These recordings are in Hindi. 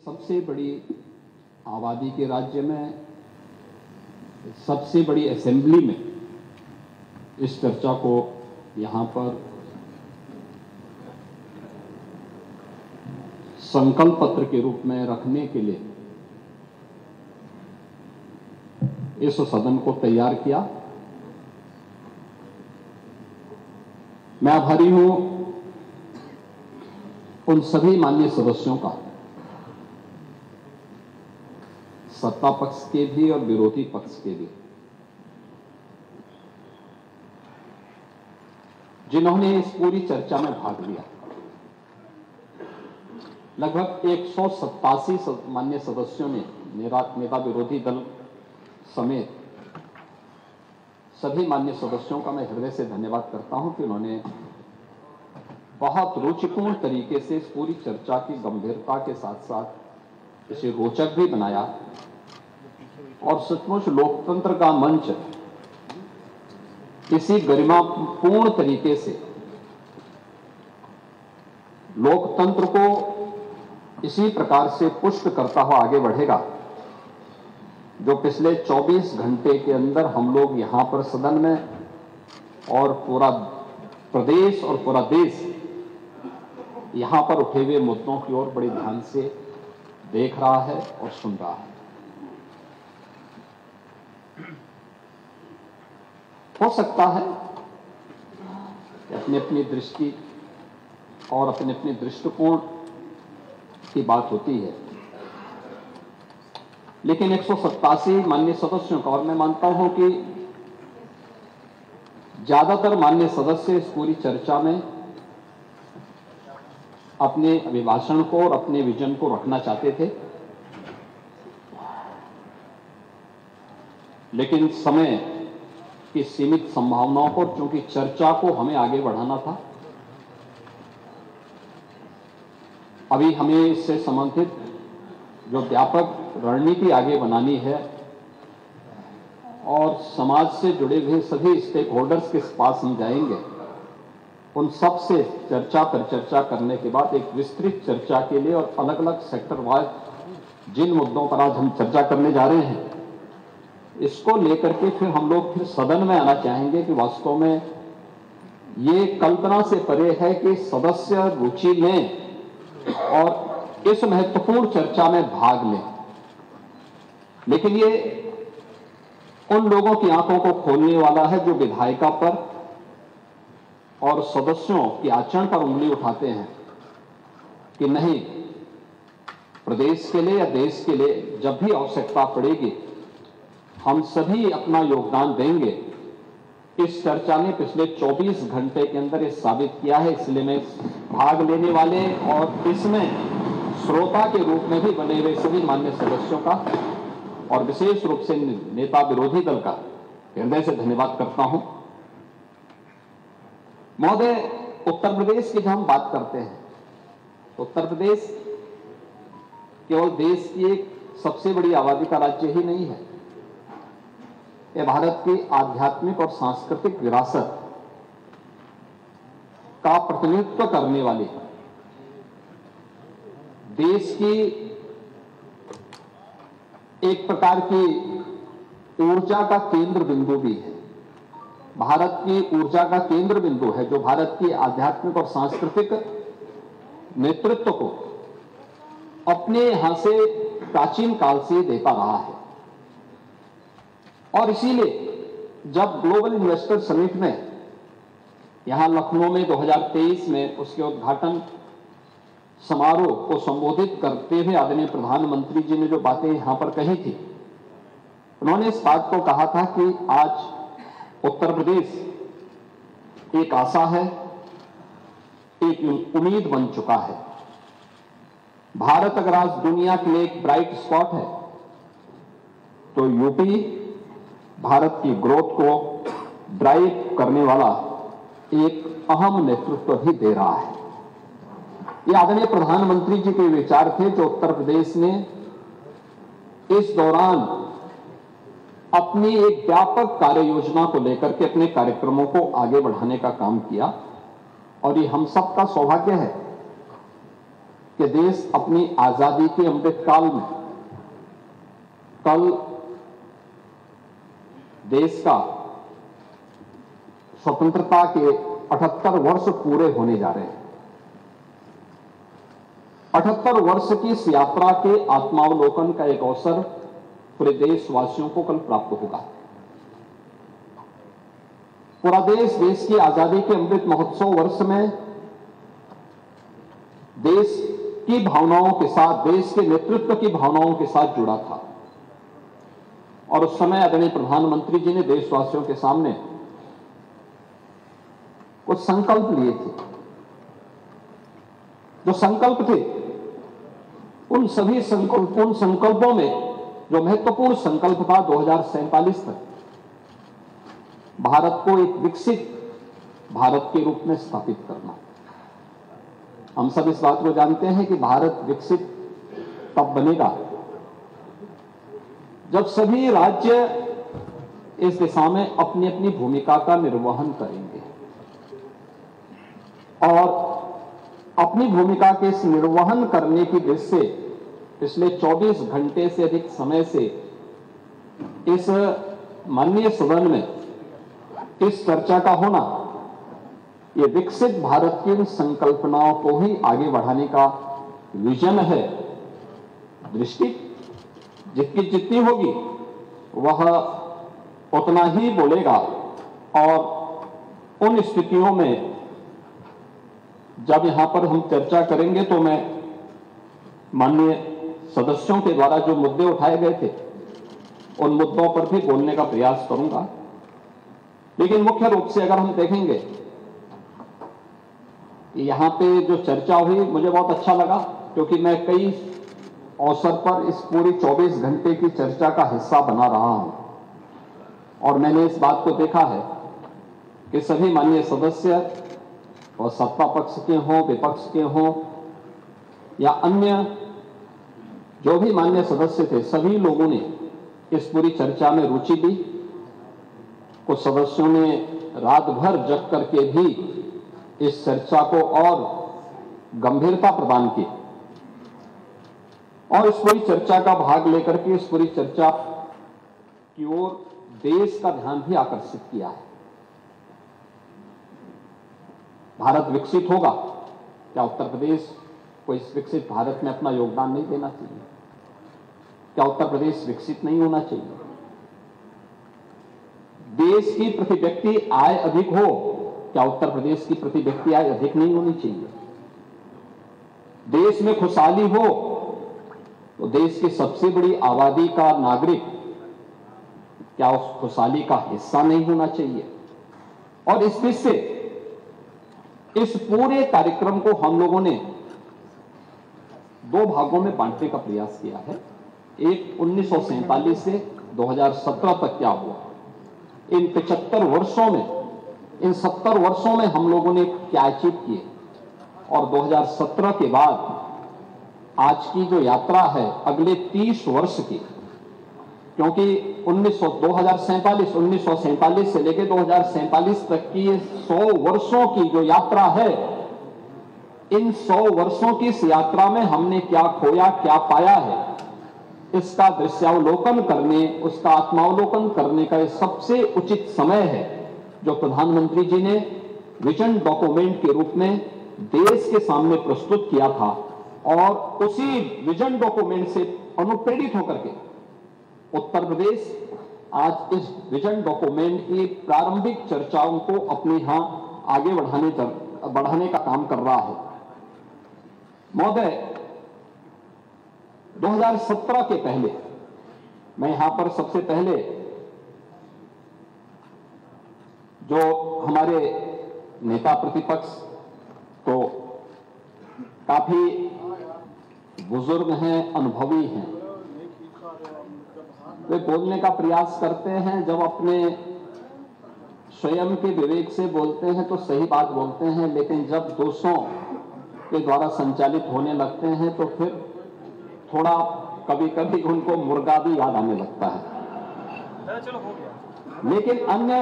सबसे बड़ी आबादी के राज्य में, सबसे बड़ी असेंबली में इस चर्चा को यहाँ पर संकल्प पत्र के रूप में रखने के लिए इस सदन को तैयार किया। मैं आभारी हूं उन सभी माननीय सदस्यों का, सत्ता पक्ष के भी और विरोधी पक्ष के भी, जिन्होंने इस पूरी चर्चा में भाग लिया। लगभग 187 माननीय सदस्यों ने, नेता विरोधी दल समेत सभी माननीय सदस्यों का मैं हृदय से धन्यवाद करता हूं कि उन्होंने बहुत रुचिपूर्ण तरीके से इस पूरी चर्चा की गंभीरता के साथ साथ इसे रोचक भी बनाया और सचमुच लोकतंत्र का मंच इसी गरिमापूर्ण तरीके से लोकतंत्र को इसी प्रकार से पुष्ट करता हुआ आगे बढ़ेगा जो पिछले 24 घंटे के अंदर हम लोग यहां पर सदन में और पूरा प्रदेश और पूरा देश यहां पर उठे हुए मुद्दों की ओर बड़ी ध्यान से देख रहा है और सुन रहा है। हो सकता है कि अपनी अपनी दृष्टि और अपने अपने दृष्टिकोण की बात होती है, लेकिन 187 माननीय सदस्यों का, और मैं मानता हूं कि ज्यादातर माननीय सदस्य इस पूरी चर्चा में अपने अभिभाषण को और अपने विजन को रखना चाहते थे, लेकिन समय की सीमित संभावनाओं पर, चूंकि चर्चा को हमें आगे बढ़ाना था, अभी हमें इससे संबंधित जो व्यापक रणनीति आगे बनानी है और समाज से जुड़े हुए सभी स्टेक होल्डर्स के पास हम जाएंगे, उन सब से चर्चा पर चर्चा करने के बाद एक विस्तृत चर्चा के लिए और अलग अलग सेक्टर वाइज जिन मुद्दों पर आज हम चर्चा करने जा रहे हैं, इसको लेकर के फिर हम लोग फिर सदन में आना चाहेंगे कि वास्तव में ये कल्पना से परे है कि सदस्य रुचि लें और इस महत्वपूर्ण चर्चा में भाग लें, लेकिन ये उन लोगों की आंखों को खोलने वाला है जो विधायिका पर और सदस्यों के आचरण पर उंगली उठाते हैं कि नहीं, प्रदेश के लिए या देश के लिए जब भी आवश्यकता पड़ेगी हम सभी अपना योगदान देंगे। इस चर्चा ने पिछले 24 घंटे के अंदर ये साबित किया है, इसलिए मैं भाग लेने वाले और इसमें श्रोता के रूप में भी बने हुए सभी माननीय सदस्यों का और विशेष रूप से नेता विरोधी दल का हृदय से धन्यवाद करता हूं। महोदय, उत्तर प्रदेश की जब हम बात करते हैं तो उत्तर प्रदेश केवल देश की एक सबसे बड़ी आबादी का राज्य ही नहीं है, यह भारत की आध्यात्मिक और सांस्कृतिक विरासत का प्रतिनिधित्व करने वाली देश की एक प्रकार की ऊर्जा का केंद्र बिंदु भी है। भारत की ऊर्जा का केंद्र बिंदु है जो भारत की आध्यात्मिक और सांस्कृतिक नेतृत्व को अपने यहां से प्राचीन काल से देता रहा है। और इसीलिए जब ग्लोबल इन्वेस्टर समिट में यहां लखनऊ में 2023 में उसके उद्घाटन समारोह को संबोधित करते हुए आदरणीय प्रधानमंत्री जी ने जो बातें यहां पर कही थी, उन्होंने इस बात को कहा था कि आज उत्तर प्रदेश एक आशा है, एक उम्मीद बन चुका है। भारत अगर आज दुनिया के लिए एक ब्राइट स्पॉट है तो यूपी भारत की ग्रोथ को ड्राइव करने वाला एक अहम नेतृत्व भी दे रहा है। ये आदरणीय प्रधानमंत्री जी के विचार थे जो उत्तर प्रदेश ने इस दौरान अपनी एक व्यापक कार्य योजना को लेकर के अपने कार्यक्रमों को आगे बढ़ाने का काम किया। और ये हम सबका सौभाग्य है कि देश अपनी आजादी के अमृतकाल में कल देश का स्वतंत्रता के 78 वर्ष पूरे होने जा रहे हैं। 78 वर्ष की इस यात्रा के आत्मावलोकन का एक अवसर पूरे देशवासियों को कल प्राप्त होगा। पूरा देश की आजादी के अमृत महोत्सव वर्ष में देश की भावनाओं के साथ, देश के नेतृत्व की भावनाओं के साथ जुड़ा था। और उस समय आदरणीय प्रधानमंत्री जी ने देशवासियों के सामने कुछ संकल्प लिए थे। जो संकल्प थे, उन सभी संकल्पों में जो महत्वपूर्ण संकल्प था 2047 तक भारत को एक विकसित भारत के रूप में स्थापित करना। हम सब इस बात को जानते हैं कि भारत विकसित तब बनेगा जब सभी राज्य इस दिशा में अपनी अपनी भूमिका का निर्वहन करेंगे और अपनी भूमिका के इस निर्वहन करने की दृष्टि से पिछले 24 घंटे से अधिक समय से इस माननीय सदन में इस चर्चा का होना, ये विकसित भारत की संकल्पनाओं को ही आगे बढ़ाने का विजन है। दृष्टि जितनी होगी वह उतना ही बोलेगा। और उन स्थितियों में जब यहां पर हम चर्चा करेंगे तो मैं माननीय सदस्यों के द्वारा जो मुद्दे उठाए गए थे उन मुद्दों पर भी बोलने का प्रयास करूंगा। लेकिन मुख्य रूप से अगर हम देखेंगे कि यहां पे जो चर्चा हुई, मुझे बहुत अच्छा लगा, क्योंकि मैं कई अवसर पर इस पूरी 24 घंटे की चर्चा का हिस्सा बना रहा हूं और मैंने इस बात को देखा है कि सभी माननीय सदस्य और सत्ता पक्ष के हों, विपक्ष के हों या अन्य जो भी माननीय सदस्य थे, सभी लोगों ने इस पूरी चर्चा में रुचि ली। कुछ सदस्यों ने रात भर जग करके भी इस चर्चा को और गंभीरता प्रदान की और इस पूरी चर्चा का भाग लेकर के इस पूरी चर्चा की ओर देश का ध्यान भी आकर्षित किया है। भारत विकसित होगा, क्या उत्तर प्रदेश को इस विकसित भारत में अपना योगदान नहीं देना चाहिए? क्या उत्तर प्रदेश विकसित नहीं होना चाहिए? देश की प्रति व्यक्ति आय अधिक हो, क्या उत्तर प्रदेश की प्रति व्यक्ति आय अधिक नहीं होनी चाहिए? देश में खुशहाली हो तो देश की सबसे बड़ी आबादी का नागरिक क्या उस खुशहाली का हिस्सा नहीं होना चाहिए? और इस दृष्टि से इस पूरे कार्यक्रम को हम लोगों ने दो भागों में बांटने का प्रयास किया है। एक 1947 से 2017 तक क्या हुआ, इन 75 वर्षों में, इन 70 वर्षों में हम लोगों ने क्या अचीव किए, और 2017 के बाद आज की जो यात्रा है अगले 30 वर्ष की, क्योंकि 1947 से लेकर 2047 तक की 100 वर्षों की जो यात्रा है, इन 100 वर्षों की इस यात्रा में हमने क्या खोया, क्या पाया है, इसका दृश्यावलोकन करने, उसका आत्मावलोकन करने का यह सबसे उचित समय है जो प्रधानमंत्री जी ने विजन डॉक्यूमेंट के रूप में देश के सामने प्रस्तुत किया था। और उसी विजन डॉक्यूमेंट से अनुप्रेरित होकर के उत्तर प्रदेश आज इस विजन डॉक्यूमेंट की प्रारंभिक चर्चाओं को अपने यहां आगे बढ़ाने का काम कर रहा है। महोदय, 2017 के पहले मैं यहां पर सबसे पहले जो हमारे नेता प्रतिपक्ष तो काफी बुजुर्ग हैं, अनुभवी हैं, वे बोलने का प्रयास करते हैं। जब अपने स्वयं के विवेक से बोलते हैं तो सही बात बोलते हैं, लेकिन जब दूसरों के द्वारा संचालित होने लगते हैं तो फिर थोड़ा कभी कभी उनको मुर्गा भी याद आने लगता है। चलो हो गया। लेकिन अन्य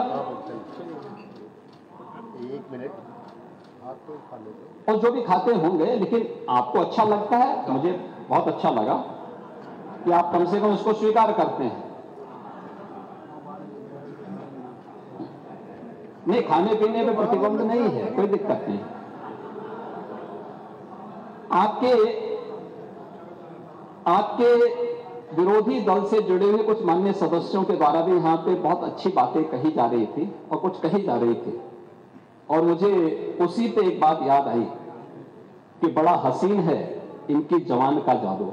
एक मिनट, और जो भी खाते होंगे, लेकिन आपको अच्छा लगता है, मुझे बहुत अच्छा लगा कि आप कम से कम इसको स्वीकार करते हैं। नहीं, खाने पीने पे प्रतिबंध नहीं है, कोई दिक्कत नहीं। आपके विरोधी दल से जुड़े हुए कुछ माननीय सदस्यों के द्वारा भी यहां पे बहुत अच्छी बातें कही जा रही थी और कुछ कही जा रही थी, और मुझे उसी पे एक बात याद आई कि बड़ा हसीन है इनकी जवान का जादू,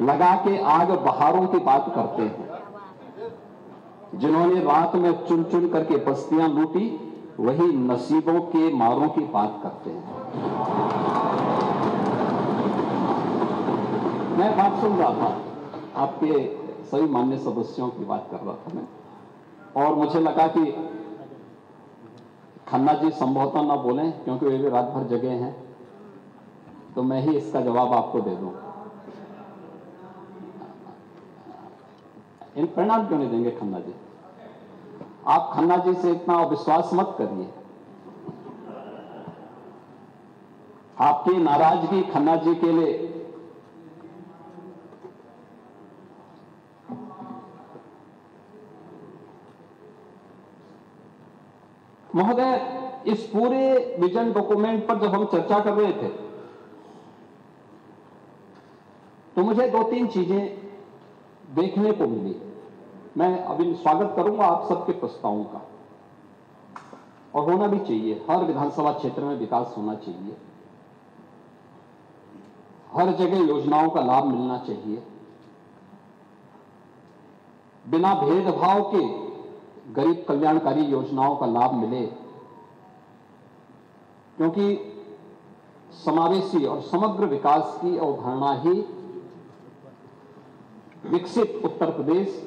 लगा के आग बहारों की बात करते हैं। जिन्होंने रात में चुन चुन करके बस्तियां लूटी, वही नसीबों के मारों की बात करते हैं। मैं बात सुन रहा था, आपके सभी मान्य सदस्यों की बात कर रहा था मैं, और मुझे लगा कि खन्ना जी संभवतः ना बोलें क्योंकि वे भी रात भर जगे हैं, तो मैं ही इसका जवाब आपको दे दूं। इन परिणाम क्यों नहीं देंगे खन्ना जी? आप खन्ना जी से इतना अविश्वास मत करिए। आपकी नाराजगी खन्ना जी के लिए महोदय, इस पूरे विजन डॉक्यूमेंट पर जब हम चर्चा कर रहे थे तो मुझे दो तीन चीजें देखने को मिली। मैं अभी स्वागत करूंगा आप सबके प्रस्तावों का, और होना भी चाहिए। हर विधानसभा क्षेत्र में विकास होना चाहिए, हर जगह योजनाओं का लाभ मिलना चाहिए, बिना भेदभाव के गरीब कल्याणकारी योजनाओं का लाभ मिले, क्योंकि समावेशी और समग्र विकास की अवधारणा ही विकसित उत्तर प्रदेश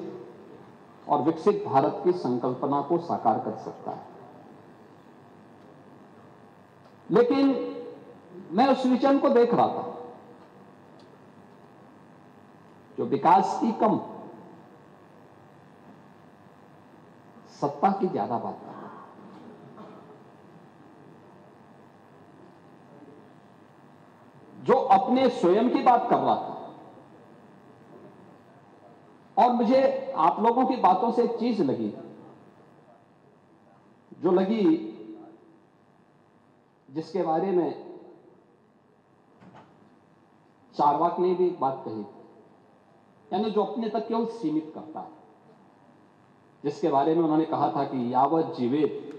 और विकसित भारत की संकल्पना को साकार कर सकता है। लेकिन मैं उस विजन को देख रहा था जो विकास की कम, सत्ता की ज्यादा बात कर रहा है। जो अपने स्वयं की बात कर रहा था। और मुझे आप लोगों की बातों से एक चीज लगी, जो लगी, जिसके बारे में चारवाक ने भी एक बात कही, यानी जो अपने तक केवल सीमित करता है, जिसके बारे में उन्होंने कहा था कि यावत जीवेत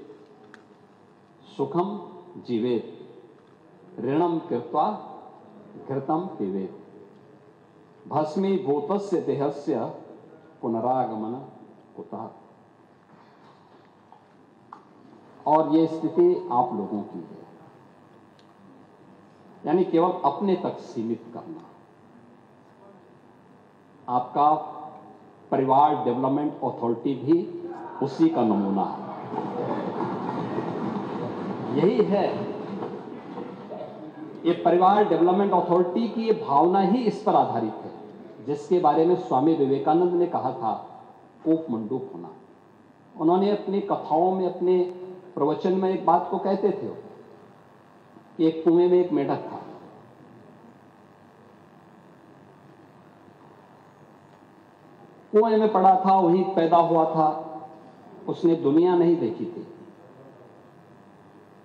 सुखम जीवेत ऋणम कृत्वा घृतम पिबेत भस्मीभूतस्य देहस्य पुनरागमन कुतः। और ये स्थिति आप लोगों की है, यानी केवल अपने तक सीमित करना। आपका परिवार डेवलपमेंट अथॉरिटी भी उसी का नमूना है। यही है, ये परिवार डेवलपमेंट अथॉरिटी की ये भावना ही इस पर आधारित है, जिसके बारे में स्वामी विवेकानंद ने कहा था कूप मंडूक होना। उन्होंने अपनी कथाओं में, अपने प्रवचन में एक बात को कहते थे कि एक कुएं में एक मेढक था। कुएं में पड़ा था, वही पैदा हुआ था, उसने दुनिया नहीं देखी थी।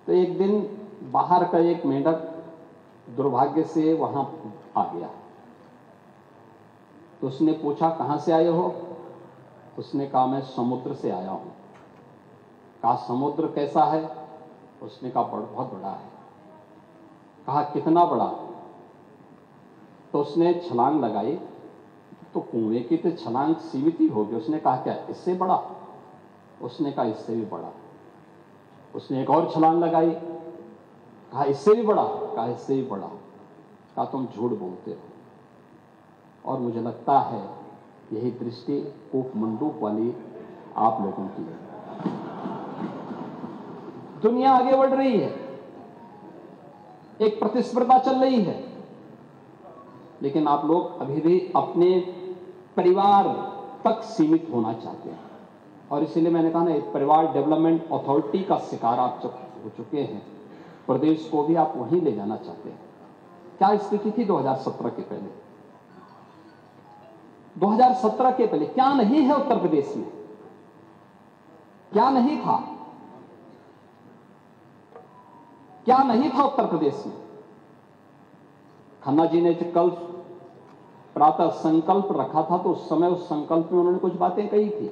तो एक दिन बाहर का एक मेढक दुर्भाग्य से वहां आ गया। तो उसने पूछा, कहां से आए हो? उसने कहा, मैं समुद्र से आया हूं। कहा, समुद्र कैसा है? उसने कहा, बहुत बड़ा है। कहा, कितना बड़ा? तो उसने छलांग लगाई, तो कुएं की तो छलांग सीमित ही होगी। उसने कहा, क्या इससे बड़ा? उसने कहा, इससे भी बड़ा। उसने एक और छलांग लगाई, कहा, इससे भी बड़ा? कहा, इससे भी बड़ा। कहा, तुम झूठ बोलते हो। और मुझे लगता है यही दृष्टि कूप मंडूक वाली आप लोगों की है। दुनिया आगे बढ़ रही है, एक प्रतिस्पर्धा चल रही है, लेकिन आप लोग अभी भी अपने परिवार तक सीमित होना चाहते हैं। और इसीलिए मैंने कहा ना, एक परिवार डेवलपमेंट अथॉरिटी का शिकार आप हो चुके हैं, प्रदेश को भी आप वहीं ले जाना चाहते हैं। क्या स्थिति थी 2017 के पहले? 2017 के पहले क्या नहीं है उत्तर प्रदेश में? क्या नहीं था? क्या नहीं था उत्तर प्रदेश में? खन्ना जी ने कल प्रातः संकल्प रखा था तो उस समय उस संकल्प में उन्होंने कुछ बातें कही थी।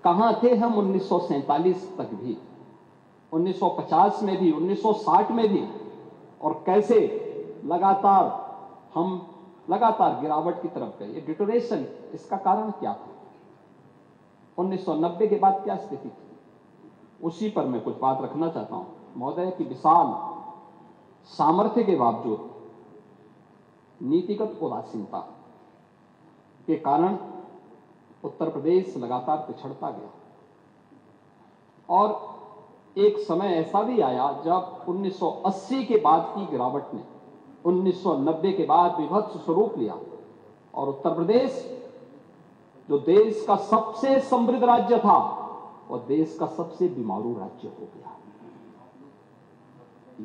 कहां थे हम 1947 तक भी, 1950 में भी, 1960 में भी, और कैसे हम लगातार गिरावट की तरफ गए। ये डिटोरेशन, इसका कारण क्या था? 1990 के बाद क्या स्थिति थी? उसी पर मैं कुछ बात रखना चाहता हूं महोदय कि विशाल सामर्थ्य के बावजूद नीतिगत उदासीनता के कारण उत्तर प्रदेश लगातार पिछड़ता गया। और एक समय ऐसा भी आया जब 1980 के बाद की गिरावट ने 1990 के बाद विभत्स स्वरूप लिया और उत्तर प्रदेश जो देश का सबसे समृद्ध राज्य था और देश का सबसे बीमारू राज्य हो गया।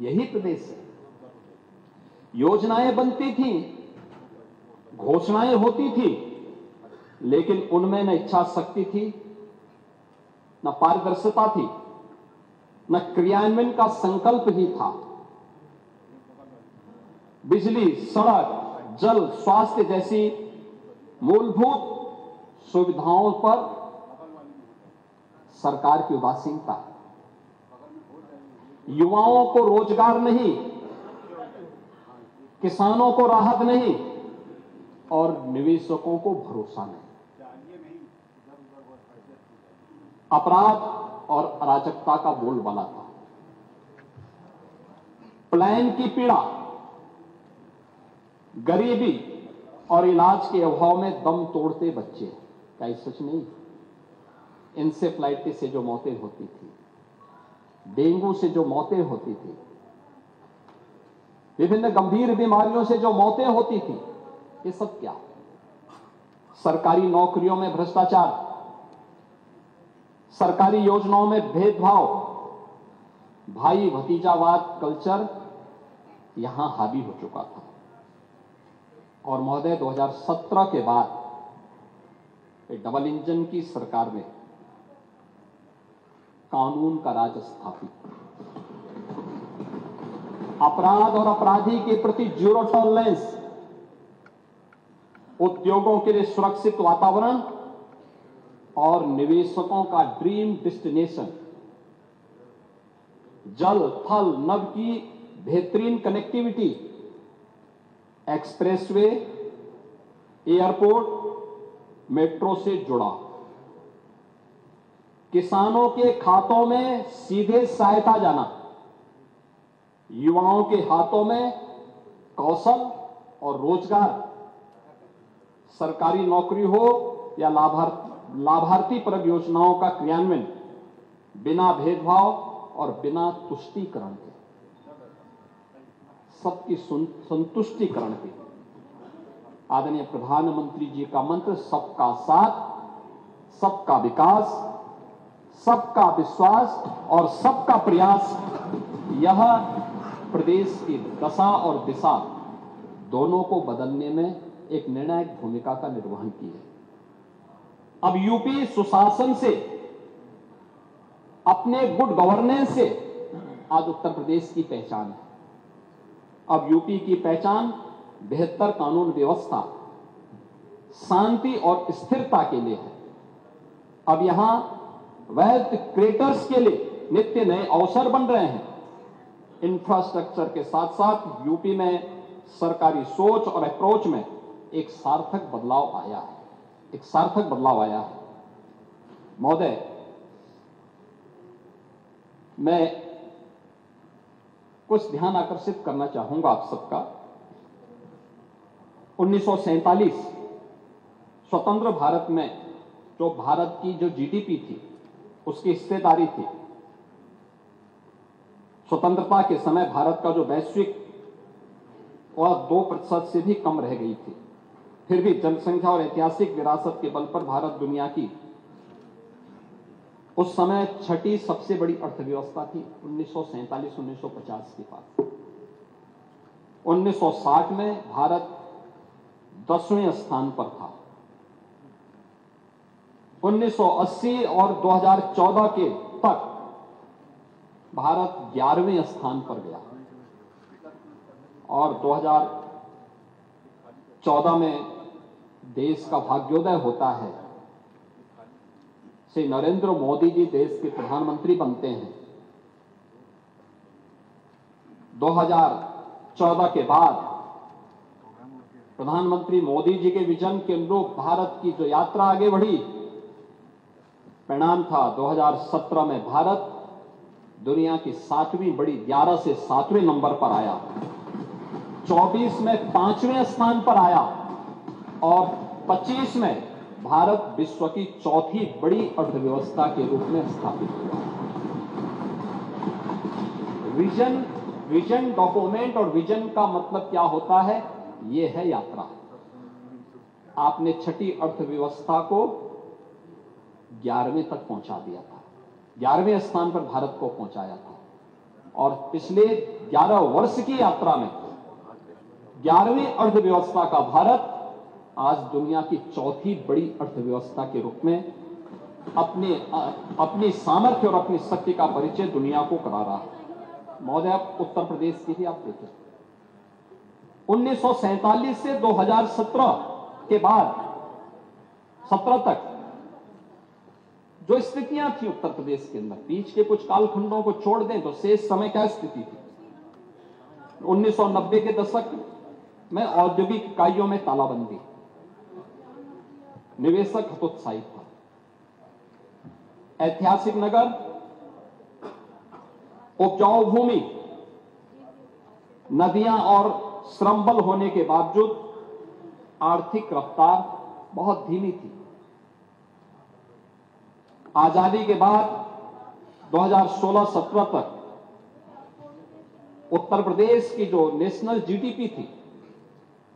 यही प्रदेश है। योजनाएं बनती थी, घोषणाएं होती थी, लेकिन उनमें न इच्छा शक्ति थी, न पारदर्शिता थी, न क्रियान्वयन का संकल्प ही था। बिजली, सड़क, जल, स्वास्थ्य जैसी मूलभूत सुविधाओं पर सरकार की उदासीनता, युवाओं को रोजगार नहीं, किसानों को राहत नहीं और निवेशकों को भरोसा नहीं। अपराध और अराजकता का बोलबाला था। प्लान की पीड़ा, गरीबी और इलाज के अभाव में दम तोड़ते बच्चे, क्या ये सच नहीं? इंसेफ्लाइटिस से जो मौतें होती थी, डेंगू से जो मौतें होती थी, विभिन्न गंभीर बीमारियों से जो मौतें होती थी, ये सब क्या? सरकारी नौकरियों में भ्रष्टाचार, सरकारी योजनाओं में भेदभाव, भाई भतीजावाद कल्चर यहां हावी हो चुका था। और महोदय 2017 के बाद एक डबल इंजन की सरकार ने कानून का राज स्थापित, अपराध और अपराधी के प्रति जीरो टॉलरेंस, उद्योगों के लिए सुरक्षित वातावरण और निवेशकों का ड्रीम डेस्टिनेशन, जल थल नभ की बेहतरीन कनेक्टिविटी, एक्सप्रेसवे, एयरपोर्ट, मेट्रो से जुड़ा, किसानों के खातों में सीधे सहायता जाना, युवाओं के हाथों में कौशल और रोजगार, सरकारी नौकरी हो या लाभार्थी परक योजनाओं का क्रियान्वयन बिना भेदभाव और बिना तुष्टीकरण के, सबकी संतुष्टिकरण के। आदरणीय प्रधानमंत्री जी का मंत्र सबका साथ, सबका विकास, सबका विश्वास और सबका प्रयास, यह प्रदेश की दशा और दिशा दोनों को बदलने में एक निर्णायक भूमिका का निर्वहन की है। अब यूपी सुशासन से, अपने गुड गवर्नेंस से आज उत्तर प्रदेश की पहचान है। अब यूपी की पहचान बेहतर कानून व्यवस्था, शांति और स्थिरता के लिए है। अब यहां वेल्थ क्रिएटर्स के लिए नित्य नए अवसर बन रहे हैं। इंफ्रास्ट्रक्चर के साथ साथ यूपी में सरकारी सोच और अप्रोच में एक सार्थक बदलाव आया है, एक सार्थक बदलाव आया है। महोदय, मैं कुछ ध्यान आकर्षित करना चाहूंगा आप सबका। 1947 स्वतंत्र भारत में जो भारत की जो जीडीपी थी, उसकी हिस्सेदारी थी, स्वतंत्रता के समय भारत का जो वैश्विक वह 2% से भी कम रह गई थी। फिर भी जनसंख्या और ऐतिहासिक विरासत के बल पर भारत दुनिया की उस समय छठी सबसे बड़ी अर्थव्यवस्था थी 1947-1950 के बाद। 1960 में भारत 10वें स्थान पर था। 1980 और 2014 के तक भारत 11वें स्थान पर गया और 2014 में देश का भाग्योदय होता है, श्री नरेंद्र मोदी जी देश के प्रधानमंत्री बनते हैं। 2014 के बाद प्रधानमंत्री मोदी जी के विजन के अनुरूप भारत की जो यात्रा आगे बढ़ी, परिणाम था 2017 में भारत दुनिया की 7वीं बड़ी 11 से 7वें नंबर पर आया, 24 में 5वें स्थान पर आया और 25 में भारत विश्व की 4थी बड़ी अर्थव्यवस्था के रूप में स्थापित हुआ। विजन डॉक्यूमेंट और विजन का मतलब क्या होता है, यह है यात्रा। आपने छठी अर्थव्यवस्था को 11वें तक पहुंचा दिया था, 11वें स्थान पर भारत को पहुंचाया था और पिछले 11 वर्ष की यात्रा में 11वीं अर्थव्यवस्था का भारत आज दुनिया की 4थी बड़ी अर्थव्यवस्था के रूप में अपनी सामर्थ्य और अपनी शक्ति का परिचय दुनिया को करा रहा है। महोदय, उत्तर प्रदेश की भी आप देखें, 1947 से 2017 के बाद 17 तक जो स्थितियां थी उत्तर प्रदेश के अंदर, बीच के कुछ कालखंडों को छोड़ दें तो शेष समय क्या स्थिति थी। 1990 के दशक में औद्योगिक इकाइयों में तालाबंदी, निवेशक हतोत्साहित था, ऐतिहासिक नगर, उपजाऊ भूमि, नदियां और श्रमबल होने के बावजूद आर्थिक रफ्तार बहुत धीमी थी। आजादी के बाद 2016-17 तक उत्तर प्रदेश की जो नेशनल जीडीपी थी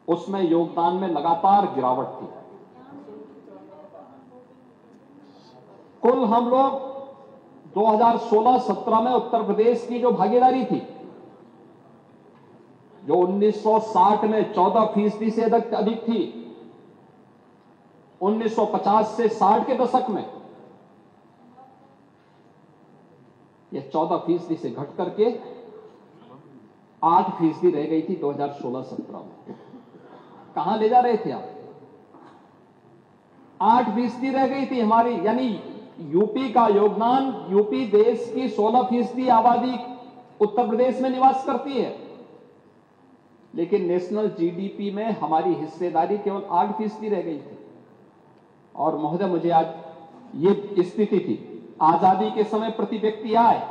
उसमें योगदान में लगातार गिरावट थी। कुल हम लोग 2016-17 में उत्तर प्रदेश की जो भागीदारी थी, जो 1960 में 14% से अधिक थी, 1950 से 60 के दशक में यह 14% से घट करके 8% रह गई थी 2016-17 में। कहां ले जा रहे थे आप? 8% रह गई थी हमारी, यानी यूपी का योगदान, यूपी देश की 16% आबादी उत्तर प्रदेश में निवास करती है, लेकिन नेशनल जीडीपी में हमारी हिस्सेदारी केवल 8% रह गई थी। और महोदय, मुझे आज ये स्थिति थी, आजादी के समय प्रति व्यक्ति आय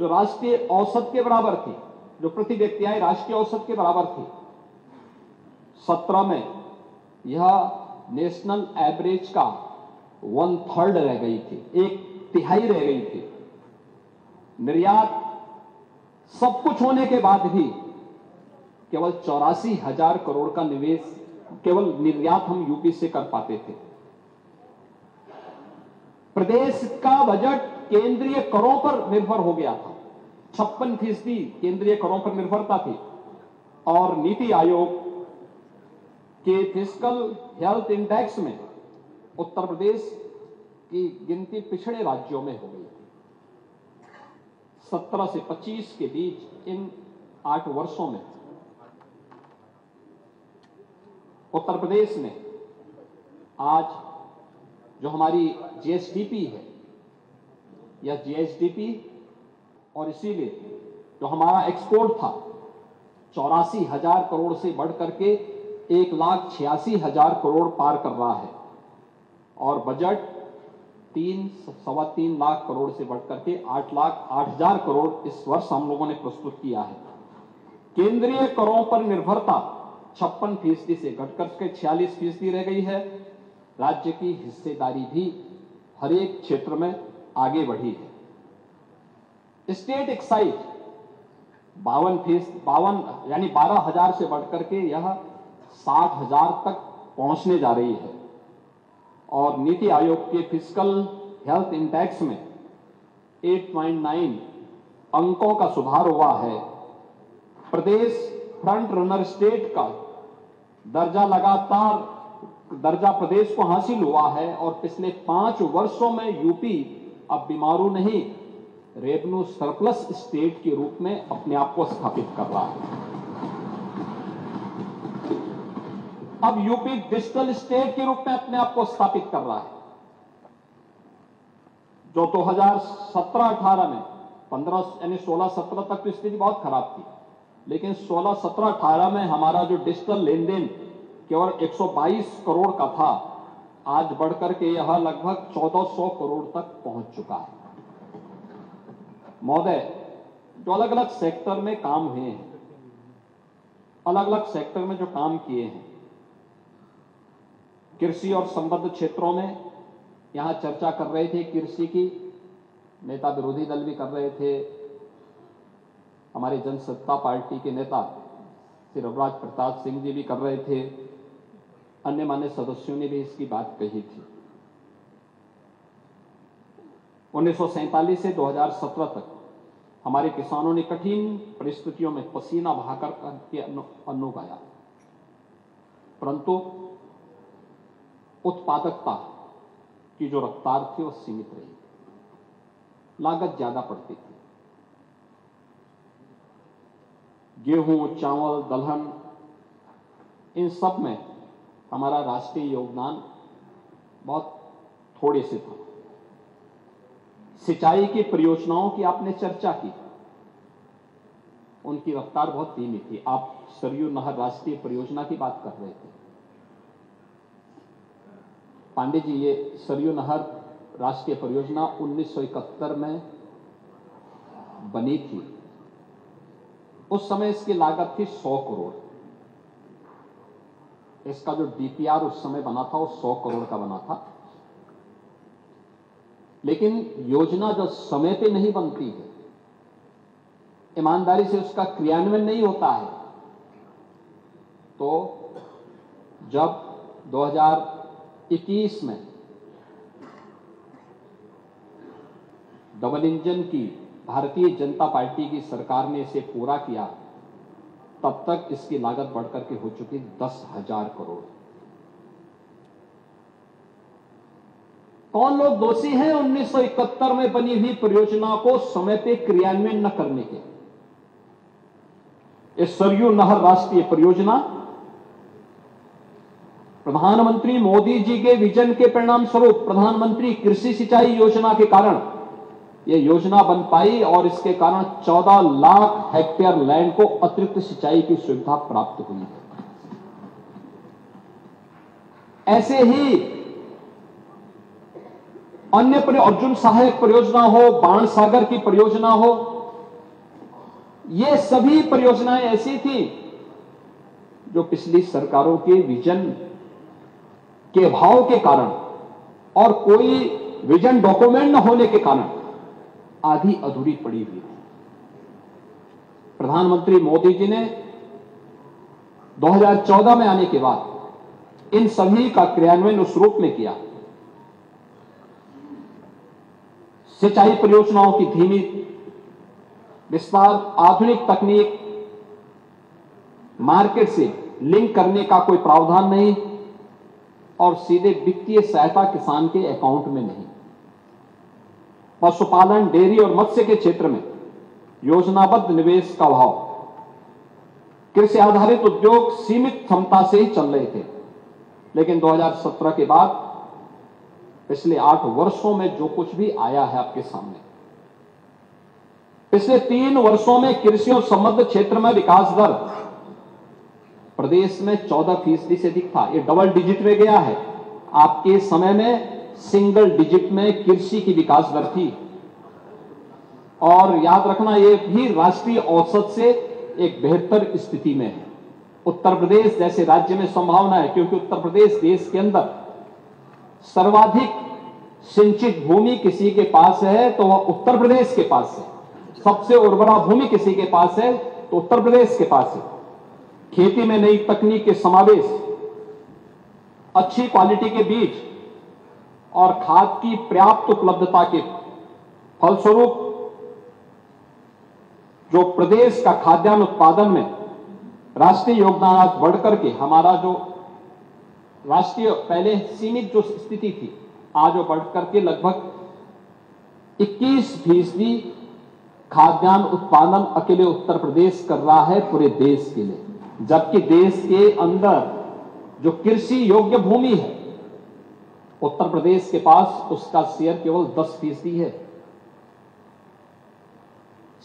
जो राष्ट्रीय औसत के बराबर थी, जो प्रति व्यक्ति आय राष्ट्रीय औसत के बराबर थी, 17 में यह नेशनल एवरेज का 1/3 रह गई थी, 1/3 रह गई थी। निर्यात सब कुछ होने के बाद भी केवल 84,000 करोड़ का निवेश, केवल निर्यात हम यूपी से कर पाते थे। प्रदेश का बजट केंद्रीय करों पर निर्भर हो गया था, 56% केंद्रीय करों पर निर्भरता थी और नीति आयोग के फिस्कल हेल्थ इंडेक्स में उत्तर प्रदेश की गिनती पिछड़े राज्यों में हो गई थी। 17 से 25 के बीच इन 8 वर्षों में उत्तर प्रदेश में आज जो हमारी जीएसडीपी है, या जीएसडीपी, और इसीलिए जो हमारा एक्सपोर्ट था 84,000 करोड़ से बढ़ करके 1,86,000 करोड़ पार कर रहा है और बजट 3-3.25 लाख करोड़ से बढ़ करके 8,08,000 करोड़ इस वर्ष हम लोगों ने प्रस्तुत किया है। केंद्रीय करों पर निर्भरता 56% से घट करके 46% रह गई है। राज्य की हिस्सेदारी भी हर एक क्षेत्र में आगे बढ़ी है। स्टेट एक्साइज 52 यानी 12,000 से बढ़कर के यह 60,000 तक पहुंचने जा रही है और नीति आयोग के फिस्कल हेल्थ इंडेक्स में 8.9 अंकों का सुधार हुआ है। प्रदेश फ्रंट रनर स्टेट का दर्जा प्रदेश को हासिल हुआ है और पिछले 5 वर्षों में यूपी अब बीमारू नहीं, रेवेन्यू सरप्लस स्टेट के रूप में अपने आप को स्थापित कर रहा है। अब यूपी डिजिटल स्टेट के रूप में अपने आप को स्थापित कर रहा है। जो 2017-18 में 16-17 तक तो स्थिति बहुत खराब थी, लेकिन 16-17-18 में हमारा जो डिजिटल लेन देन केवल 122 करोड़ का था, आज बढ़कर के यह लगभग 1400 करोड़ तक पहुंच चुका है। महोदय, जो अलग अलग सेक्टर में काम हुए हैं, अलग अलग सेक्टर में जो काम किए हैं, कृषि और संबद्ध क्षेत्रों में यहां चर्चा कर रहे थे, कृषि की नेता विरोधी दल भी कर रहे थे, हमारे जनसत्ता पार्टी के नेता श्री रघुराज प्रताप सिंह जी भी कर रहे थे, अन्य मान्य सदस्यों ने भी इसकी बात कही थी। 1947 से 2017 तक हमारे किसानों ने कठिन परिस्थितियों में पसीना बहाकर के अन्न उगाया, परंतु उत्पादकता की जो रफ्तार थी वो सीमित रही, लागत ज्यादा पड़ती थी। गेहूं, चावल, दलहन, इन सब में हमारा राष्ट्रीय योगदान बहुत थोड़े से था। सिंचाई की परियोजनाओं की आपने चर्चा की, उनकी रफ्तार बहुत धीमी थी। आप सरयू नहर राष्ट्रीय परियोजना की बात कर रहे थे। पांडे जी, ये सरयू नहर राष्ट्रीय परियोजना 1971 में बनी थी। उस समय इसकी लागत थी 100 करोड़। इसका जो डीपीआर उस समय बना था वो 100 करोड़ का बना था, लेकिन योजना जब समय पे नहीं बनती है, ईमानदारी से उसका क्रियान्वयन नहीं होता है, तो जब 2021 में डबल इंजन की भारतीय जनता पार्टी की सरकार ने इसे पूरा किया, तब तक इसकी लागत बढ़कर के हो चुकी 10,000 करोड़। कौन लोग दोषी हैं 1971 में बनी हुई परियोजना को समय पे क्रियान्वयन न करने के? इस सरयू नहर राष्ट्रीय परियोजना प्रधानमंत्री मोदी जी के विजन के परिणाम स्वरूप प्रधानमंत्री कृषि सिंचाई योजना के कारण यह योजना बन पाई और इसके कारण 14 लाख हेक्टेयर लैंड को अतिरिक्त सिंचाई की सुविधा प्राप्त हुई है। ऐसे ही अन्य अर्जुन सहायक परियोजना हो, बाण सागर की परियोजना हो, ये सभी परियोजनाएं ऐसी थी जो पिछली सरकारों के विजन के अभाव के कारण और कोई विजन डॉक्यूमेंट न होने के कारण आधी अधूरी पड़ी हुई थी। प्रधानमंत्री मोदी जी ने 2014 में आने के बाद इन सभी का क्रियान्वयन उस रूप में किया। सिंचाई परियोजनाओं की धीमी विस्तार, आधुनिक तकनीक, मार्केट से लिंक करने का कोई प्रावधान नहीं और सीधे वित्तीय सहायता किसान के अकाउंट में नहीं। पशुपालन, डेयरी और मत्स्य के क्षेत्र में योजनाबद्ध निवेश का अभाव, कृषि आधारित उद्योग सीमित क्षमता से ही चल रहे थे। लेकिन 2017 के बाद पिछले 8 वर्षों में जो कुछ भी आया है आपके सामने, पिछले 3 वर्षों में कृषि और संबद्ध क्षेत्र में विकास दर प्रदेश में 14% से अधिक था। ये डबल डिजिट में गया है। आपके समय में सिंगल डिजिट में कृषि की विकास दर थी और याद रखना ये भी राष्ट्रीय औसत से एक बेहतर स्थिति में है। उत्तर प्रदेश जैसे राज्य में संभावना है, क्योंकि उत्तर प्रदेश देश के अंदर सर्वाधिक सिंचित भूमि किसी के पास है तो वह उत्तर प्रदेश के पास है। सबसे उर्वरा भूमि किसी के पास है तो उत्तर प्रदेश के पास है। खेती में नई तकनीक के समावेश, अच्छी क्वालिटी के बीज, और खाद की पर्याप्त उपलब्धता के फलस्वरूप जो प्रदेश का खाद्यान्न उत्पादन में राष्ट्रीय योगदान आज बढ़कर के हमारा जो राष्ट्रीय पहले सीमित जो स्थिति थी आज वो बढ़कर के लगभग 21% खाद्यान्न उत्पादन अकेले उत्तर प्रदेश कर रहा है पूरे देश के लिए, जबकि देश के अंदर जो कृषि योग्य भूमि है उत्तर प्रदेश के पास उसका शेयर केवल 10% है,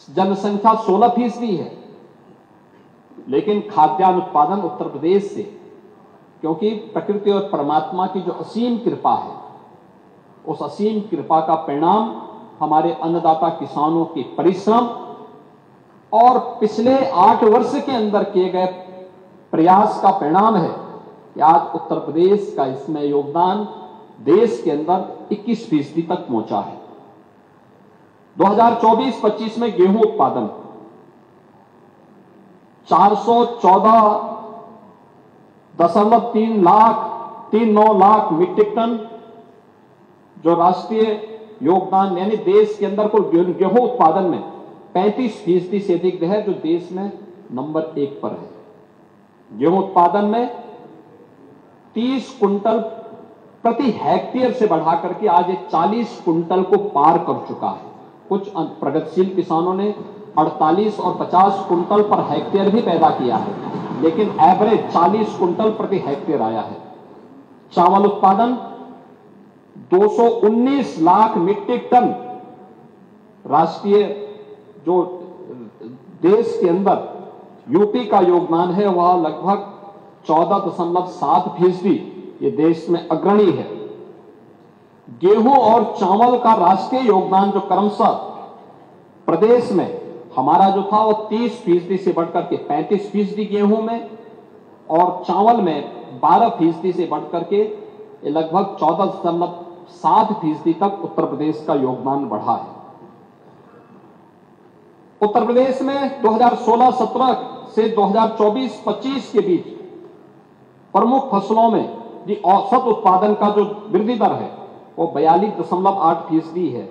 जनसंख्या 16% है, लेकिन खाद्यान्न उत्पादन उत्तर प्रदेश से, क्योंकि प्रकृति और परमात्मा की जो असीम कृपा है उस असीम कृपा का परिणाम हमारे अन्नदाता किसानों के परिश्रम और पिछले 8 वर्ष के अंदर किए गए प्रयास का परिणाम है कि आज उत्तर प्रदेश का इसमें योगदान देश के अंदर 21% तक पहुंचा है। 2024-25 में गेहूं उत्पादन 414.39 लाख मीट्रिक टन, जो राष्ट्रीय योगदान यानी देश के अंदर कुल गेहूं उत्पादन में 35% से अधिक है, जो देश में नंबर 1 पर है। गेहूं उत्पादन में 30 कुंटल प्रति हेक्टेयर से बढ़ा करके आज ये 40 कुंटल को पार कर चुका है। कुछ प्रगतिशील किसानों ने 48 और 50 कुंटल पर हेक्टेयर भी पैदा किया है, लेकिन एवरेज 40 कुंटल प्रति हेक्टेयर आया है। चावल उत्पादन 219 लाख मीट्रिक टन, राष्ट्रीय जो देश के अंदर यूपी का योगदान है वह लगभग 14.7%, ये देश में अग्रणी है। गेहूं और चावल का राष्ट्रीय योगदान जो क्रमशः प्रदेश में हमारा जो था वो 30% से बढ़कर के 35% गेहूं में और चावल में 12% से बढ़कर के लगभग 14.7% तक उत्तर प्रदेश का योगदान बढ़ा है। उत्तर प्रदेश में 2016-17 से 2024-25 के बीच प्रमुख फसलों में जी औसत उत्पादन का जो वृद्धि दर है वो 42.8% है,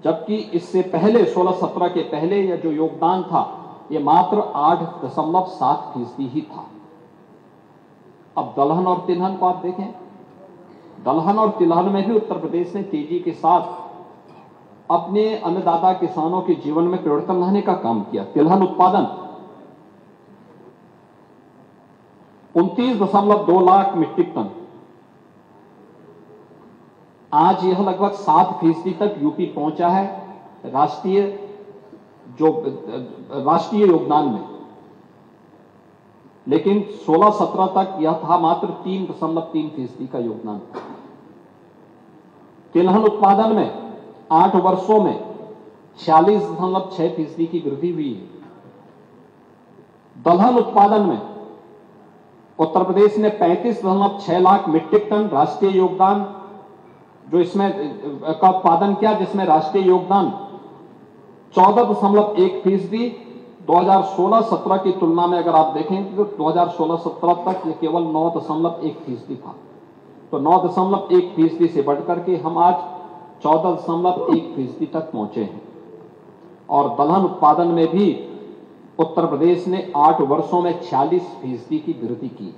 जबकि इससे पहले 16-17 के पहले यह जो योगदान था ये मात्र 8.7% ही था। अब दलहन और तिलहन को आप देखें, दलहन और तिलहन में भी उत्तर प्रदेश ने तेजी के साथ अपने अन्नदाता किसानों के जीवन में परिवर्तन लाने का काम किया। तिलहन उत्पादन 29.2 लाख मीट्रिक टन, आज यह लगभग 7% तक यूपी पहुंचा है राष्ट्रीय योगदान में, लेकिन 16-17 तक यह था मात्र 3.3% का योगदान। तिलहन उत्पादन में 8 वर्षों में 46.6% की वृद्धि हुई है। दलहन उत्पादन में उत्तर प्रदेश ने 35.6 लाख मीट्रिक टन राष्ट्रीय योगदान जो इसमें का उत्पादन किया, जिसमें राष्ट्रीय योगदान 14.1%। 2016-17 की तुलना में अगर आप देखें तो 2016-17 तक ये केवल 9.1% था, तो 9.1% से बढ़कर के हम आज 14.1% तक पहुंचे हैं। और दलहन उत्पादन में भी उत्तर प्रदेश ने 8 वर्षों में 46% की वृद्धि की है।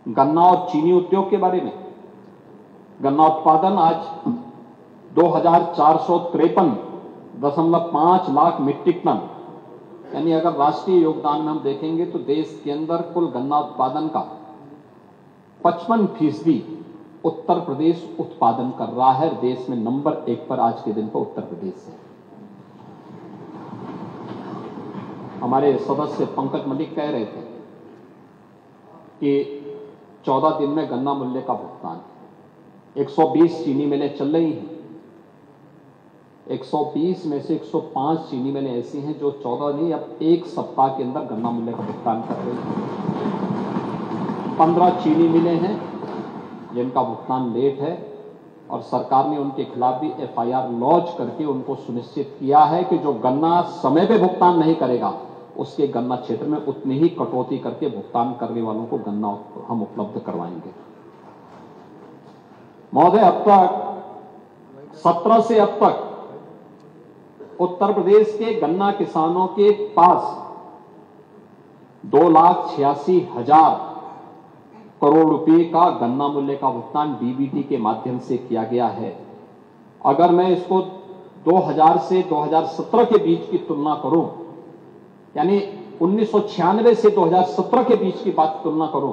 गन्ना और चीनी उद्योग के बारे में, गन्ना उत्पादन आज 2453.5 लाख मीट्रिक टन, यानी अगर राष्ट्रीय योगदान में हम देखेंगे तो देश के अंदर कुल गन्ना उत्पादन का 55% उत्तर प्रदेश उत्पादन कर रहा है। देश में नंबर 1 पर आज के दिन पर उत्तर प्रदेश है। हमारे सदस्य पंकज मलिक कह रहे थे कि 14 दिन में गन्ना मूल्य का भुगतान, 120 चीनी मिलें चल रही हैं, 120 में से 105 चीनी मिलें ऐसी हैं जो 14 नहीं अब 1 सप्ताह के अंदर गन्ना मूल्य का भुगतान कर रही हैं। 15 चीनी मिलें हैं जिनका भुगतान लेट है और सरकार ने उनके खिलाफ भी FIR लॉन्च करके उनको सुनिश्चित किया है कि जो गन्ना समय पे भुगतान नहीं करेगा उसके गन्ना क्षेत्र में उतनी ही कटौती करके भुगतान करने वालों को गन्ना हम उपलब्ध करवाएंगे। महोदय, अब तक 17 से अब तक उत्तर प्रदेश के गन्ना किसानों के पास 2,86,000 करोड़ रुपए का गन्ना मूल्य का भुगतान डीबीटी के माध्यम से किया गया है। अगर मैं इसको 2000 से 2017 के बीच की तुलना करूं, यानी 1996 से 2017 के बीच की बात तुलना करूं,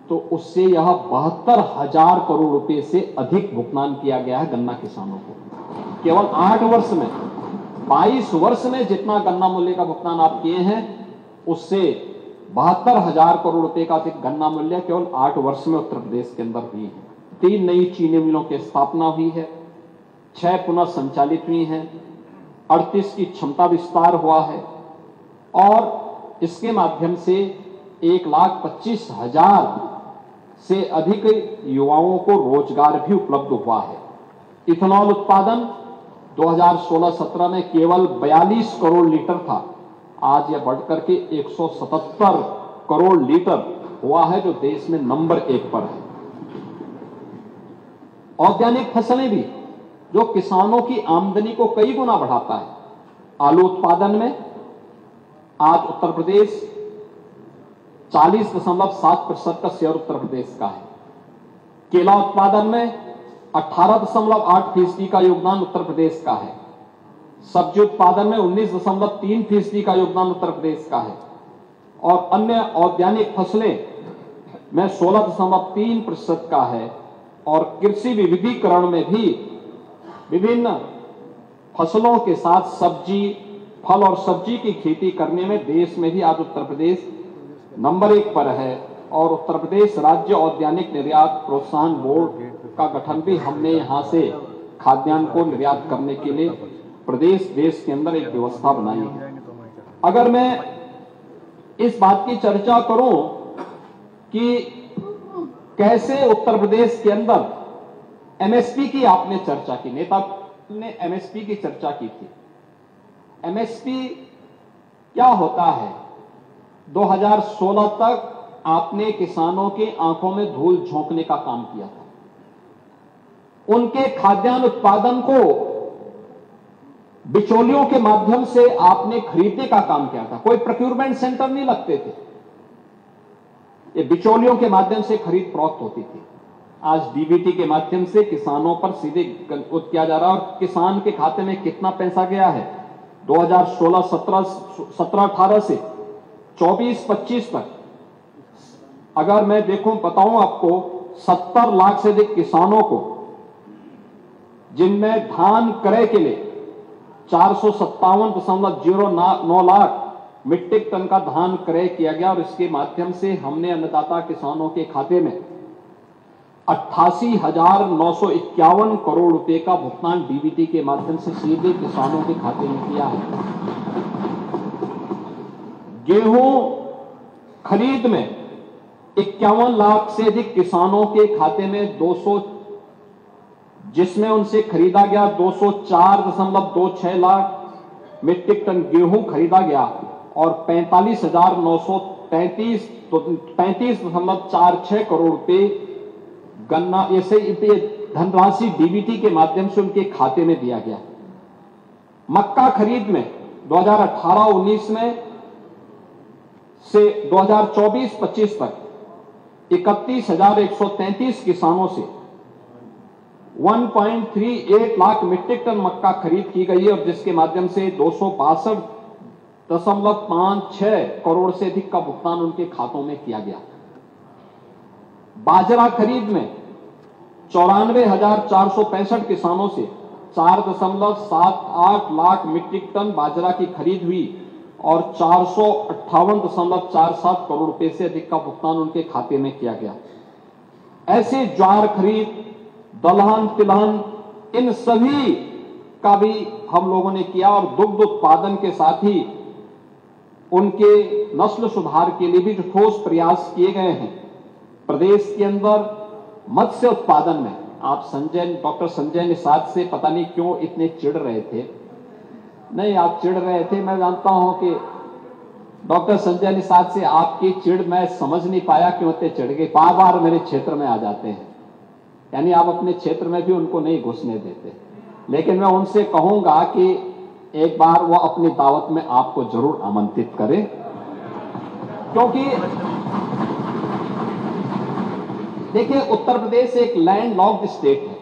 तो उससे यह 72,000 करोड़ रुपए से अधिक भुगतान किया गया है गन्ना किसानों को। केवल 8 वर्ष में, 22 वर्ष में जितना गन्ना मूल्य का भुगतान आप किए हैं, उससे 72,000 करोड़ रुपए का अधिक गन्ना मूल्य केवल 8 वर्ष में उत्तर प्रदेश के अंदर हुई है। 3 नई चीनी मिलों की स्थापना हुई है, 6 पुनः संचालित हुई हैं, 38 की क्षमता विस्तार हुआ है और इसके माध्यम से 1,25,000 से अधिक युवाओं को रोजगार भी उपलब्ध हुआ है। इथेनॉल उत्पादन 2016-17 में केवल 42 करोड़ लीटर था, आज यह बढ़कर के 177 करोड़ लीटर हुआ है, जो देश में नंबर 1 पर है। औद्यानिक फसलें भी, जो किसानों की आमदनी को कई गुना बढ़ाता है। आलू उत्पादन में आज उत्तर प्रदेश 40.7% का शेयर उत्तर प्रदेश का है। केला उत्पादन में 18.8% का योगदान उत्तर प्रदेश का है। सब्जी उत्पादन में 19.3% का योगदान उत्तर प्रदेश का है और अन्य औद्यानिक फसलें में 16.3% का है। और कृषि विविधीकरण में भी विभिन्न फसलों के साथ सब्जी, फल और सब्जी की खेती करने में देश में भी आज उत्तर प्रदेश नंबर 1 पर है। और उत्तर प्रदेश राज्य औद्यानिक निर्यात प्रोत्साहन बोर्ड का गठन भी हमने यहां से खाद्यान्न को निर्यात करने के लिए प्रदेश देश के अंदर एक व्यवस्था बनाई है। अगर मैं इस बात की चर्चा करूं कि कैसे उत्तर प्रदेश के अंदर एमएसपी की आपने चर्चा की, नेता ने एमएसपी की चर्चा की थी। एमएसपी क्या होता है? 2016 तक आपने किसानों के आंखों में धूल झोंकने का काम किया था। उनके खाद्यान्न उत्पादन को बिचौलियों के माध्यम से आपने खरीदने का काम किया था। कोई प्रोक्योरमेंट सेंटर नहीं लगते थे, ये बिचौलियों के माध्यम से खरीद फरोख्त होती थी। आज डीबीटी के माध्यम से किसानों पर सीधे किया जा रहा है और किसान के खाते में कितना पैसा गया है 2016-17-18 से 24-25 तक। अगर मैं बताऊं आपको, 70 लाख से अधिक किसानों को, जिनमें धान क्रय के लिए 457.09 लाख मीट्रिक टन का धान क्रय किया गया और इसके माध्यम से हमने अन्नदाता किसानों के खाते में 88,951 करोड़ रुपए का भुगतान डीबीटी के माध्यम से सीधे किसानों के खाते में किया है। गेहूं खरीद में 51 लाख से अधिक किसानों के खाते में 200, जिसमें उनसे खरीदा गया 204.26 लाख मीट्रिक टन गेहूं खरीदा गया और 35,933.46 करोड़ रुपए गन्ना ऐसे धनराशि डीबीटी के माध्यम से उनके खाते में दिया गया। मक्का खरीद में 2018-19 में से 2024-25 तक 31,133 किसानों से 1.38 लाख मीट्रिक टन मक्का खरीद की गई है और जिसके माध्यम से 262.56 करोड़ से अधिक का भुगतान उनके खातों में किया गया। बाजरा खरीद में 94,465 किसानों से 4.78 लाख मीट्रिक टन बाजरा की खरीद हुई और 458.47 करोड़ रुपए से अधिक का भुगतान उनके खाते में किया गया। ऐसे ज्वार खरीद, दलहन, तिलहन, इन सभी का भी हम लोगों ने किया और दुग्ध उत्पादन के साथ ही उनके नस्ल सुधार के लिए भी जो ठोस प्रयास किए गए हैं। प्रदेश के अंदर मत्स्य उत्पादन में आप डॉक्टर संजय निषाद से पता नहीं क्यों इतने चिढ़ रहे थे। नहीं, आप चिढ़ रहे थे, मैं जानता हूं कि डॉक्टर संजय निषाद से आपकी चिढ़ मैं समझ नहीं पाया क्यों इतने चिढ़ गए, बार बार मेरे क्षेत्र में आ जाते हैं। यानी आप अपने क्षेत्र में भी उनको नहीं घुसने देते। लेकिन मैं उनसे कहूंगा कि एक बार वो अपनी दावत में आपको जरूर आमंत्रित करें, क्योंकि देखिए उत्तर प्रदेश एक लैंडलॉक्ड स्टेट है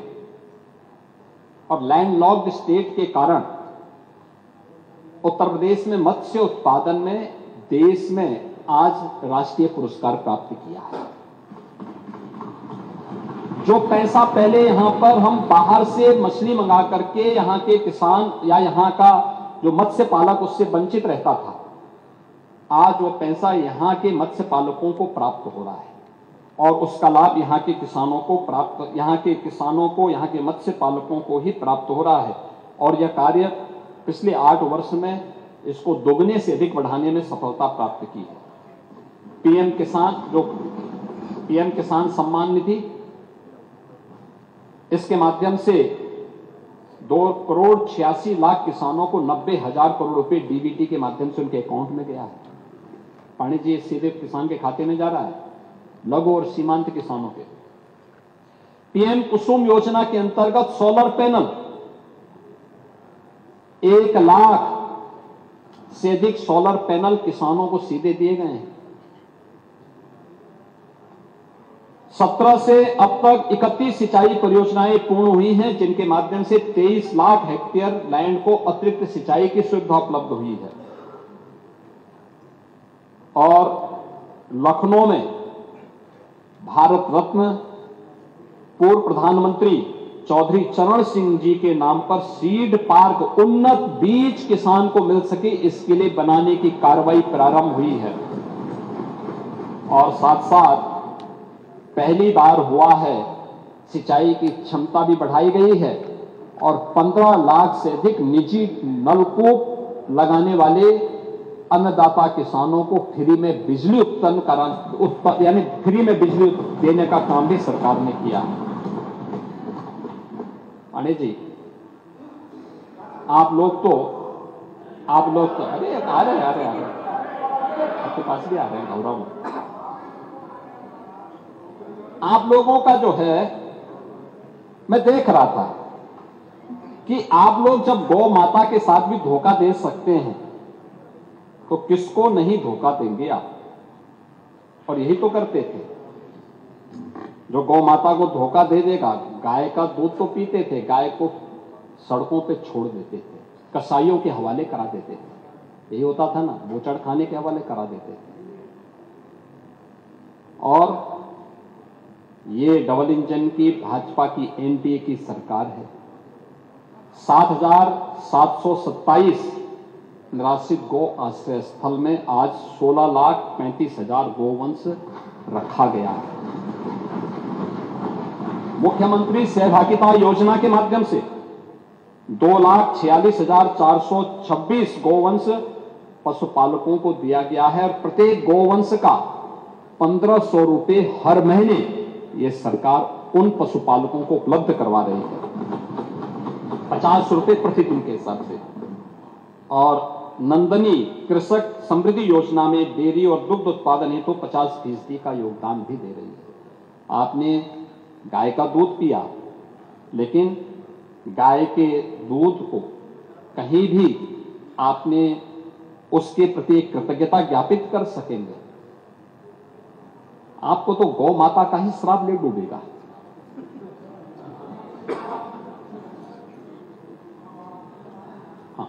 और लैंडलॉक्ड स्टेट के कारण उत्तर प्रदेश में मत्स्य उत्पादन में देश में आज राष्ट्रीय पुरस्कार प्राप्त किया है। जो पैसा पहले यहां पर हम बाहर से मछली मंगा करके यहां के किसान या यहां का जो मत्स्य पालक उससे वंचित रहता था, आज वो पैसा यहां के मत्स्य पालकों को प्राप्त हो रहा है और उसका लाभ यहां के किसानों को यहां के मत्स्य पालकों को ही प्राप्त हो रहा है। और यह कार्य पिछले 8 वर्ष में इसको दोगुने से अधिक बढ़ाने में सफलता प्राप्त की है। पीएम किसान सम्मान निधि, इसके माध्यम से 2,86,00,000 किसानों को 90,000 करोड़ रुपए डीबीटी के माध्यम से उनके अकाउंट में गया है। पानी जी सीधे किसान के खाते में जा रहा है, लघु और सीमांत किसानों के। पीएम कुसुम योजना के अंतर्गत सोलर पैनल 1 लाख से अधिक सोलर पैनल किसानों को सीधे दिए गए हैं। 17 से अब तक 31 सिंचाई परियोजनाएं पूर्ण हुई हैं, जिनके माध्यम से 23 लाख हेक्टेयर लैंड को अतिरिक्त सिंचाई की सुविधा उपलब्ध हुई है। और लखनऊ में भारत रत्न पूर्व प्रधानमंत्री चौधरी चरण सिंह जी के नाम पर सीड पार्क उन्नत बीज किसान को मिल सके, इसके लिए बनाने की कार्रवाई प्रारंभ हुई है। और साथ साथ पहली बार हुआ है सिंचाई की क्षमता भी बढ़ाई गई है और 15 लाख से अधिक निजी नलकूप लगाने वाले अन्नदाता किसानों को फ्री में बिजली यानी फ्री में बिजली देने का काम भी सरकार ने किया है। पांडे जी, आप लोग तो अरे आ रहे आपके पास भी आ रहे हैं गौरव। आप लोगों का जो है, मैं देख रहा था कि आप लोग जब गौ माता के साथ भी धोखा दे सकते हैं तो किसको नहीं धोखा देंगे आप। और यही तो करते थे। जो गौ माता को धोखा दे देगा, गाय का दूध तो पीते थे, गाय को सड़कों पे छोड़ देते थे, कसाईयों के हवाले करा देते थे। यही होता था ना, बोचड़ खाने के हवाले करा देते थे। और ये डबल इंजन की भाजपा की एनडीए की सरकार है। 7,727 निराश्रित गौ आश्रय स्थल में आज 16,35,000 गोवंश रखा गया है। मुख्यमंत्री सहभागिता योजना के माध्यम से 2,46,426 गोवंश पशुपालकों को दिया गया है और प्रत्येक गोवंश का 1,500 रुपए हर महीने ये सरकार उन पशुपालकों को उपलब्ध करवा रही है, 50 रुपए प्रतिदिन के हिसाब से। और नंदनी कृषक समृद्धि योजना में डेयरी और दुग्ध उत्पादन हेतु 50% का योगदान भी दे रही है। आपने गाय का दूध पिया, लेकिन गाय के दूध को कहीं भी आपने उसके प्रति कृतज्ञता ज्ञापित कर सकेंगे? आपको तो गौ माता का ही श्राप ले डूबेगा। हाँ,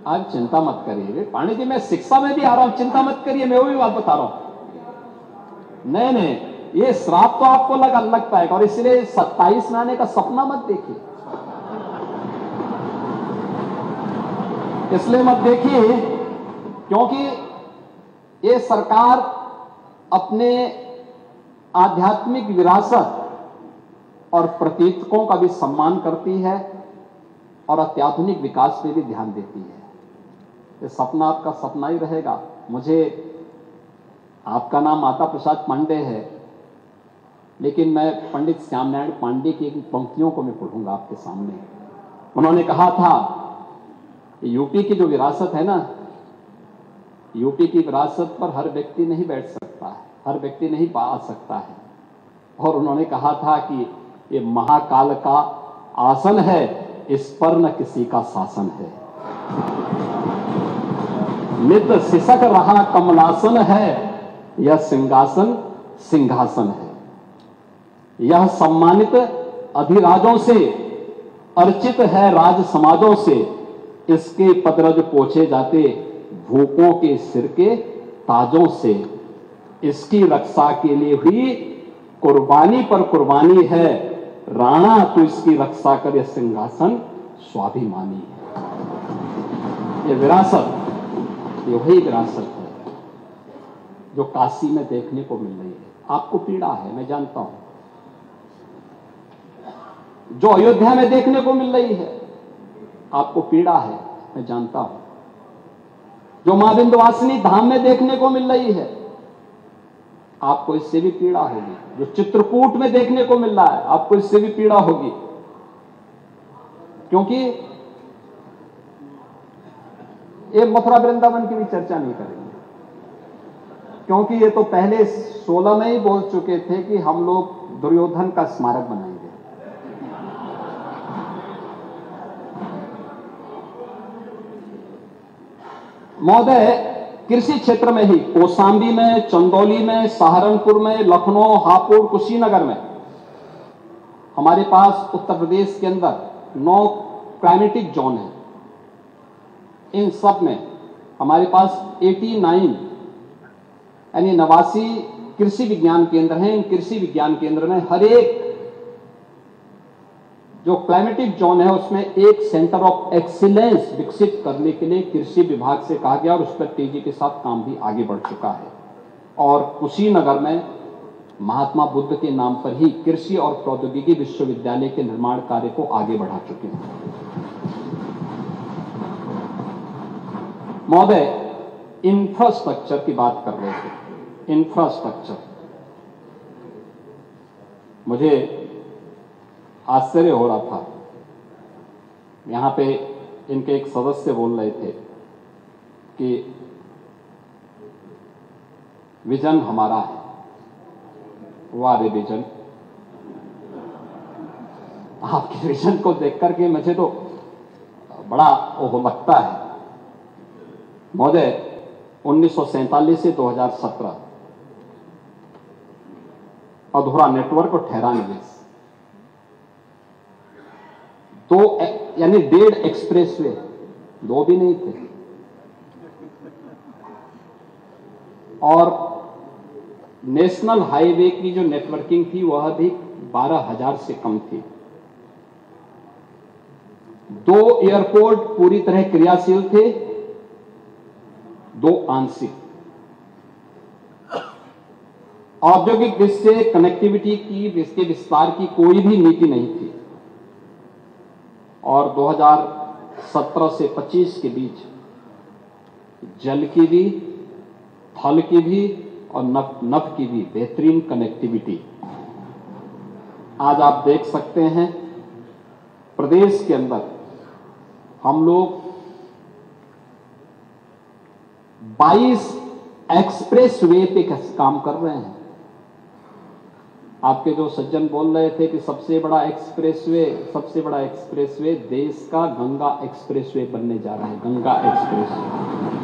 आज चिंता मत करिए पांडे जी, मैं शिक्षा में भी आ रहा हूं, चिंता मत करिए, मैं वो भी बात बता रहा हूं। नहीं, ये श्राप तो आपको लगता है और इसलिए 27 में आने का सपना मत देखिए। इसलिए मत देखिए क्योंकि ये सरकार अपने आध्यात्मिक विरासत और प्रतीकों का भी सम्मान करती है और अत्याधुनिक विकास पे भी ध्यान देती है। ये सपना आपका सपना ही रहेगा। मुझे, आपका नाम माता प्रसाद पांडे है, लेकिन मैं पंडित श्यामनारायण पांडे की एक पंक्तियों को मैं पढ़ूंगा आपके सामने। उन्होंने कहा था, यूपी की जो विरासत है ना, यूपी की विरासत पर हर व्यक्ति नहीं बैठ सकता है, हर व्यक्ति नहीं पा सकता है। और उन्होंने कहा था कि ये महाकाल का आसन है, इस पर न किसी का शासन है। नित सिसक रहा कमलासन है, यह सिंहासन सिंहासन है। यह सम्मानित अधिराजों से, अर्चित है राज समाजों से, इसके पदरज पोछे जाते भूपों के सिर के ताजों से। इसकी रक्षा के लिए हुई कुर्बानी पर कुर्बानी है, राणा तू इसकी रक्षा कर, यह सिंहासन स्वाभिमानी है। ये विरासत, ये वही विरासत है जो काशी में देखने को मिल रही है। आपको पीड़ा है, मैं जानता हूं। जो अयोध्या में देखने को मिल रही है, आपको पीड़ा है, मैं जानता हूं। जो मां विंध्यवासिनी धाम में देखने को मिल रही है, आपको इससे भी पीड़ा होगी। जो चित्रकूट में देखने को मिल रहा है, आपको इससे भी पीड़ा होगी। क्योंकि ये मथुरा वृंदावन की भी चर्चा नहीं करेंगे, क्योंकि ये तो पहले 16 में ही बोल चुके थे कि हम लोग दुर्योधन का स्मारक बनाएंगे। महोदय, कृषि क्षेत्र में ही कौशाम्बी में, चंदौली में, सहारनपुर में, लखनऊ, हापुड़, कुशीनगर में हमारे पास उत्तर प्रदेश के अंदर 9 क्लाइमेटिक जोन है। इन सब में हमारे पास 89 यानी 89 कृषि विज्ञान केंद्र हैं। इन कृषि विज्ञान केंद्र में हर एक जो क्लाइमेटिक जोन है उसमें एक सेंटर ऑफ एक्सीलेंस विकसित करने के लिए कृषि विभाग से कहा गया और उस पर तेजी के साथ काम भी आगे बढ़ चुका है। और कुशीनगर में महात्मा बुद्ध के नाम पर ही कृषि और प्रौद्योगिकी विश्वविद्यालय के निर्माण कार्य को आगे बढ़ा चुके हैं। महोदय, इंफ्रास्ट्रक्चर की बात कर रहे थे। इंफ्रास्ट्रक्चर, मुझे आश्चर्य हो रहा था। यहां पे इनके एक सदस्य बोल रहे थे कि विजन हमारा है। वाह रे विजन, आपके विजन को देख करके मुझे तो बड़ा ओह लगता है। महोदय, 1947 से 2017 अधूरा नेटवर्क और ठहरा निवेश, 2 यानी 1.5 एक्सप्रेसवे, 2 भी नहीं थे। और नेशनल हाईवे की जो नेटवर्किंग थी वह भी 12,000 से कम थी। 2 एयरपोर्ट पूरी तरह क्रियाशील थे, 2 आंशिक। औद्योगिक दृष्टि से कनेक्टिविटी की, इसके विस्तार की कोई भी नीति नहीं थी। और 2017 से 25 के बीच जल की भी, थल की भी और नभ की भी बेहतरीन कनेक्टिविटी। आज आप देख सकते हैं प्रदेश के अंदर हम लोग 22 एक्सप्रेस वे पे काम कर रहे हैं। आपके जो सज्जन बोल रहे थे कि सबसे बड़ा एक्सप्रेसवे देश का गंगा एक्सप्रेसवे बनने जा रहा है। गंगा एक्सप्रेसवे